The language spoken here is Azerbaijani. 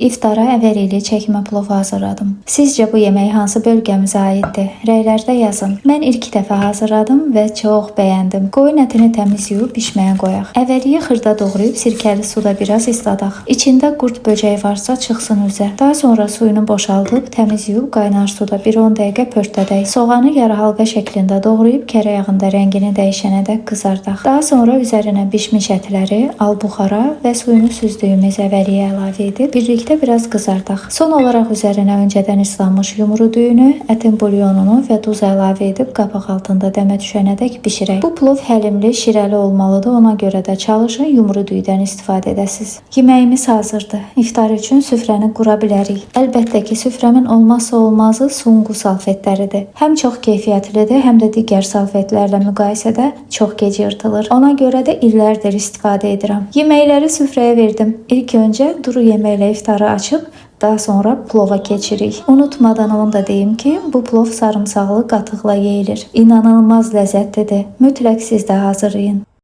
İftara əvərilik çəkmə plovu hazırladım. Sizcə bu yemək hansı bölgəmizə aiddir? Rəylərdə yazın. Mən ilk dəfə hazırladım və çox bəyəndim. Qoyun ətini təmiz yuyub bişməyə qoyaq. Əvvəliyə xırda doğrayıb sirkəli suda biraz isladaq. İçində qurd böcəyi varsa çıxsın üzə. Daha sonra suyunu boşaldıb təmiz yuyub qaynar suda 1-10 dəqiqə pörtdədək. Soğanı yarı halqa şəklində doğrayıb kərə yağında rəngini dəyişənədək qızardaq. Daha sonra üzərinə bişmiş ətləri al buxara və suyunu süzdüyümüz əvəliyə əlavə edib birlikdə biraz qızardaq. Son olaraq üzərinə öncədən islanmış yumru düyünü, ətin bulyonunu və duz əlavə edib qabaq altında dəmə düşənədək bişirək. Bu plov həlimli, şirəli olmalıdır. Ona görə də çalışın yumru düyüdən istifadə edəsiniz. Yeməyimiz hazırdır. İftar üçün süfrəni qura bilərik. Əlbəttə ki, süfrəmin olmazsa olmazı sunqu salfetləridir. Həm çox keyfiyyətlidir, həm də digər salfetlərlə müqayisədə çox gec yırtılır. Ona görə də illərdir istifadə edirəm. Yeməkləri süfrəyə verdim. İlk öncə duru yeməklə iftarı açıb, daha sonra plova keçirik. Unutmadan onu da deyim ki, bu plov sarımsaqlı qatıqla yeyilir. İnanılmaz ləzzətlidir. Mütləq siz də hazırlayın.